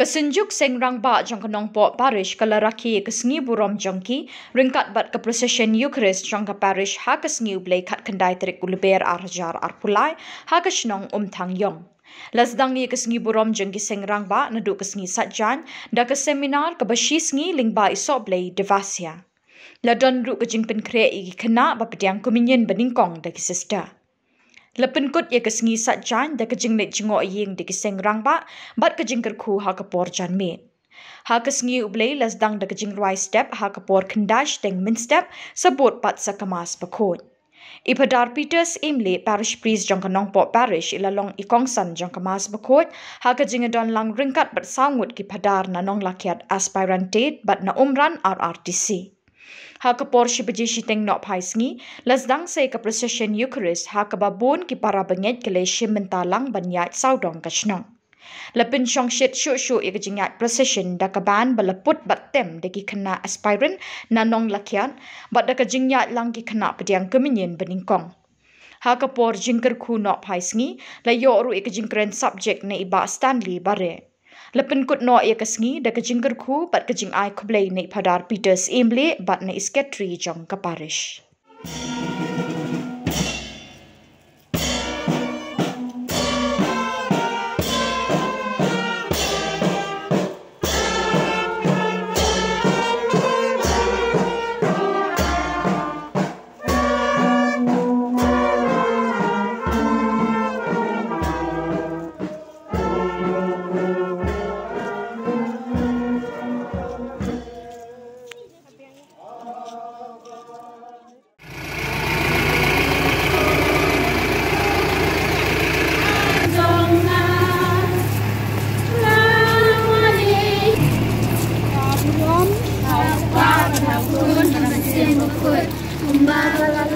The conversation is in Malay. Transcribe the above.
synjuk Seng Rangbah jong Nongpoh Parish kala rakhe sngi burom jongki ryngkat bat procession Eucharist jong parish ha U Blei khat khandai tarik Lber arjar arpulai ha shnong Umthangiong. Lasdangi sngi burom jongki Seng Rangbah naduh saitjain da seminar kabashi sngi lyngba sohblei Devasia. Ladon ru jingpynkhreh khynnah ba pdiang kuminyin nyngkong da sister. Lepen kut ye sngi saitjain da jinglet jingo ying de Seng Rangbah bat jingpynkhreh ha kapor janme. Ha sngi U Blei lasdang da jingrai step ha kapor khandash teng min step sabot bat sakamas bakot. Ipadar Peters imle parish priest jong Nongpoh Parish ilalong ikongsan jong kamas bakot ha jingadon lang ryngkat bat sangut ki padar na nong lakiat aspirantate bat na umran RRTC. Ha kapor shibaji shiteng nok pai sngi lasdang say ka procession Eucharist ha kababun ki para benget kele shimentalang banyat saudong ka shnong. Lepin shong shit shu ye jingat procession da kaban balaput bat tem de ki khynnah aspirant na nong lakiat bat da jingat lang ki khynnah pdiang kuminyin nyngkong. Ha kapor jingpynkhreh nok pai sngi la yo ru jingpynkhreh subject na iba Stanley bare. Lepen kut no ye sngi da jingpynkhreh bat jing ai kublei na Padar Peters imble bat na isketri jong ka parish. Umthangiong